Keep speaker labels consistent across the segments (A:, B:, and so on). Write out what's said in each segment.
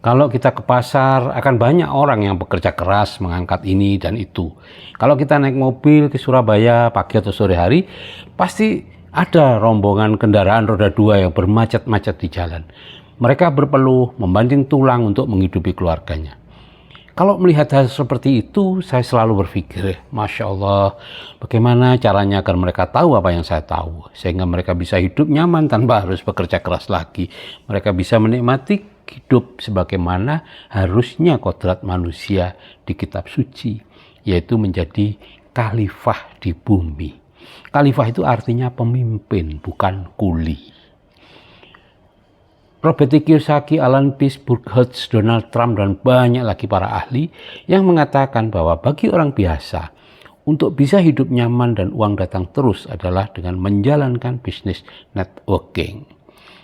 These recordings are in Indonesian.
A: Kalau kita ke pasar, akan banyak orang yang bekerja keras mengangkat ini dan itu. Kalau kita naik mobil ke Surabaya pagi atau sore hari, pasti ada rombongan kendaraan roda dua yang bermacet-macet di jalan. Mereka berpeluh, membanting tulang untuk menghidupi keluarganya. Kalau melihat hal seperti itu, saya selalu berpikir, Masya Allah, bagaimana caranya agar mereka tahu apa yang saya tahu, sehingga mereka bisa hidup nyaman tanpa harus bekerja keras lagi. Mereka bisa menikmati hidup sebagaimana harusnya kodrat manusia di kitab suci, yaitu menjadi khalifah di bumi. Khalifah itu artinya pemimpin, bukan kuli. Robert Kiyosaki, Alan Pease, Burke Hertz, Donald Trump, dan banyak lagi para ahli yang mengatakan bahwa bagi orang biasa, untuk bisa hidup nyaman dan uang datang terus adalah dengan menjalankan bisnis networking.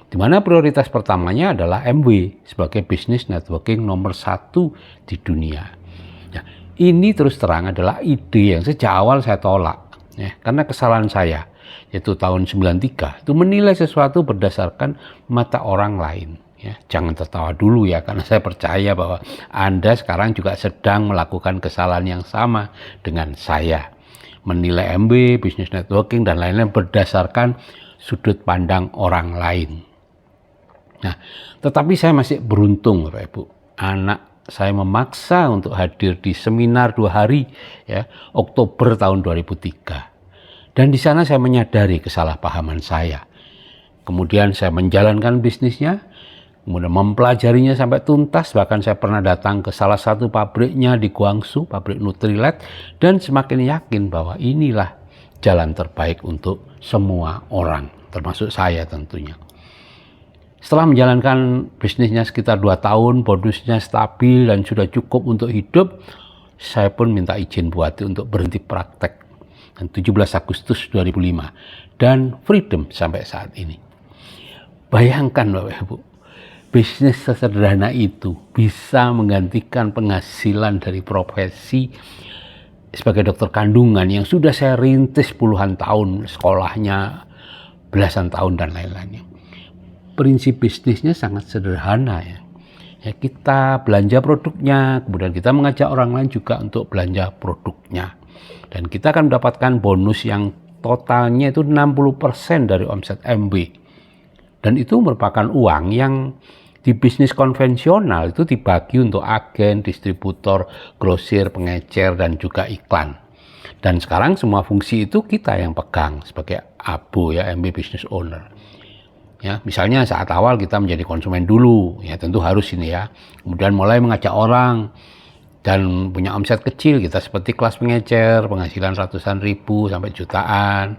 A: Di mana prioritas pertamanya adalah MW sebagai bisnis networking nomor 1 di dunia. Nah, ini terus terang adalah ide yang sejak awal saya tolak, ya, karena kesalahan saya. Yaitu tahun 93, itu menilai sesuatu berdasarkan mata orang lain. Ya, jangan tertawa dulu ya, karena saya percaya bahwa Anda sekarang juga sedang melakukan kesalahan yang sama dengan saya. Menilai MB, business networking, dan lain-lain berdasarkan sudut pandang orang lain. Nah, tetapi saya masih beruntung, Bapak Ibu. Anak saya memaksa untuk hadir di seminar 2 hari, ya, Oktober tahun 2003. Dan di sana saya menyadari kesalahpahaman saya. Kemudian saya menjalankan bisnisnya, kemudian mempelajarinya sampai tuntas. Bahkan saya pernah datang ke salah satu pabriknya di Guangzhou, pabrik Nutrilite, dan semakin yakin bahwa inilah jalan terbaik untuk semua orang, termasuk saya tentunya. Setelah menjalankan bisnisnya sekitar 2 tahun, bonusnya stabil dan sudah cukup untuk hidup, saya pun minta izin Buati untuk berhenti praktek. 17 Agustus 2005 dan freedom sampai saat ini. Bayangkan Bapak Ibu, bisnis sesederhana itu bisa menggantikan penghasilan dari profesi sebagai dokter kandungan yang sudah saya rintis puluhan tahun, sekolahnya belasan tahun dan lain-lainnya. Prinsip bisnisnya sangat sederhana ya. Ya, kita belanja produknya, kemudian kita mengajak orang lain juga untuk belanja produknya. Dan kita akan mendapatkan bonus yang totalnya itu 60% dari omset MB. Dan itu merupakan uang yang di bisnis konvensional itu dibagi untuk agen, distributor, grosir, pengecer, dan juga iklan. Dan sekarang semua fungsi itu kita yang pegang sebagai ABO ya, MB Business Owner. Ya, misalnya saat awal kita menjadi konsumen dulu, ya tentu harus ini ya. Kemudian mulai mengajak orang dan punya omset kecil, kita seperti kelas pengecer, penghasilan ratusan ribu sampai jutaan.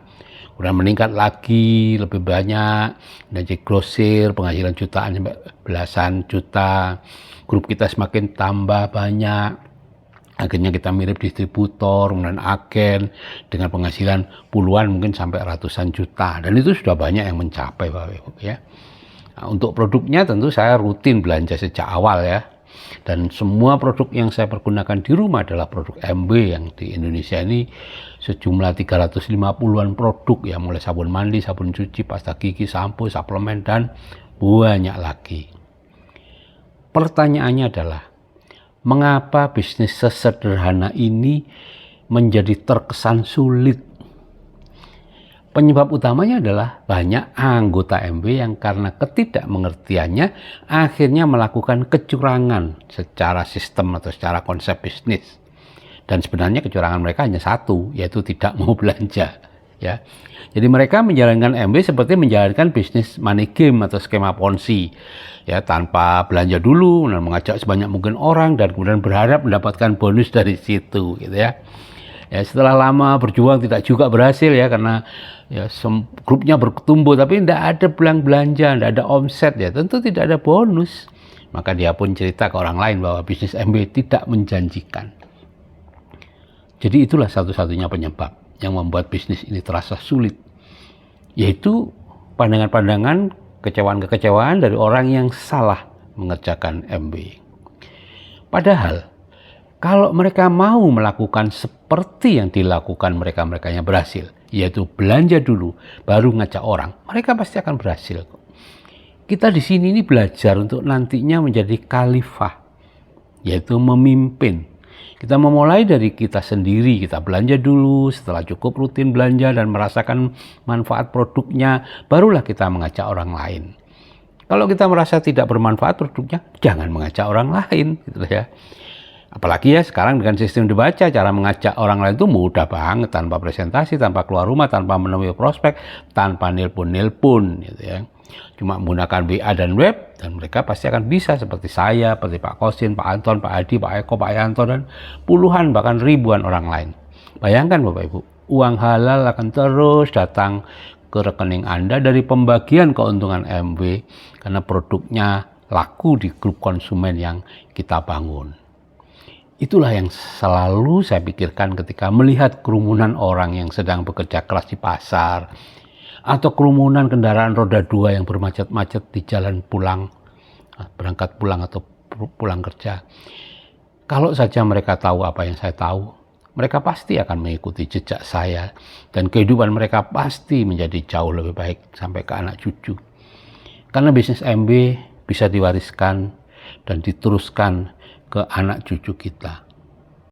A: Kemudian meningkat lagi, lebih banyak, dan jadi grosir, penghasilan jutaan sampai belasan juta. Grup kita semakin tambah banyak. Akhirnya kita mirip distributor, kemudian agen, dengan penghasilan puluhan mungkin sampai ratusan juta. Dan itu sudah banyak yang mencapai Bapak Ibu ya. Nah, untuk produknya tentu saya rutin belanja sejak awal ya. Dan semua produk yang saya pergunakan di rumah adalah produk MB yang di Indonesia ini sejumlah 350-an produk ya, mulai sabun mandi, sabun cuci, pasta gigi, sampo, suplemen, dan banyak lagi. Pertanyaannya adalah, mengapa bisnis sesederhana ini menjadi terkesan sulit? Penyebab utamanya adalah banyak anggota MB yang karena ketidakmengertiannya akhirnya melakukan kecurangan secara sistem atau secara konsep bisnis. Dan sebenarnya kecurangan mereka hanya satu, yaitu tidak mau belanja. Ya, jadi mereka menjalankan MB seperti menjalankan bisnis money game atau skema ponzi, ya tanpa belanja dulu dan mengajak sebanyak mungkin orang dan kemudian berharap mendapatkan bonus dari situ, gitu ya. Ya, setelah lama berjuang tidak juga berhasil ya, karena ya grupnya bertumbuh tapi tidak ada belanja, tidak ada omset ya, tentu tidak ada bonus. Maka dia pun cerita ke orang lain bahwa bisnis MB tidak menjanjikan. Jadi itulah satu-satunya penyebab yang membuat bisnis ini terasa sulit, yaitu pandangan-pandangan, kekecewaan-kekecewaan dari orang yang salah mengerjakan MB. Padahal kalau mereka mau melakukan seperti yang dilakukan mereka-mereka yang berhasil, yaitu belanja dulu, baru ngajak orang, mereka pasti akan berhasil. Kita di sini ini belajar untuk nantinya menjadi khalifah, yaitu memimpin. Kita memulai dari kita sendiri, kita belanja dulu, setelah cukup rutin belanja dan merasakan manfaat produknya, barulah kita mengajak orang lain. Kalau kita merasa tidak bermanfaat produknya, jangan mengajak orang lain, gitu ya. Apalagi ya sekarang dengan sistem dibaca, cara mengajak orang lain itu mudah banget, tanpa presentasi, tanpa keluar rumah, tanpa menemui prospek, tanpa nelpon, gitu ya. Cuma menggunakan WA dan web, dan mereka pasti akan bisa seperti saya, seperti Pak Kosin, Pak Anton, Pak Adi, Pak Eko, Pak Yanto, dan puluhan bahkan ribuan orang lain. Bayangkan Bapak Ibu, uang halal akan terus datang ke rekening Anda dari pembagian keuntungan MW karena produknya laku di grup konsumen yang kita bangun. Itulah yang selalu saya pikirkan ketika melihat kerumunan orang yang sedang bekerja keras di pasar, atau kerumunan kendaraan roda 2 yang bermacet-macet di jalan pulang, berangkat pulang atau pulang kerja. Kalau saja mereka tahu apa yang saya tahu, mereka pasti akan mengikuti jejak saya, dan kehidupan mereka pasti menjadi jauh lebih baik sampai ke anak cucu. Karena bisnis MB bisa diwariskan dan diteruskan ke anak cucu kita.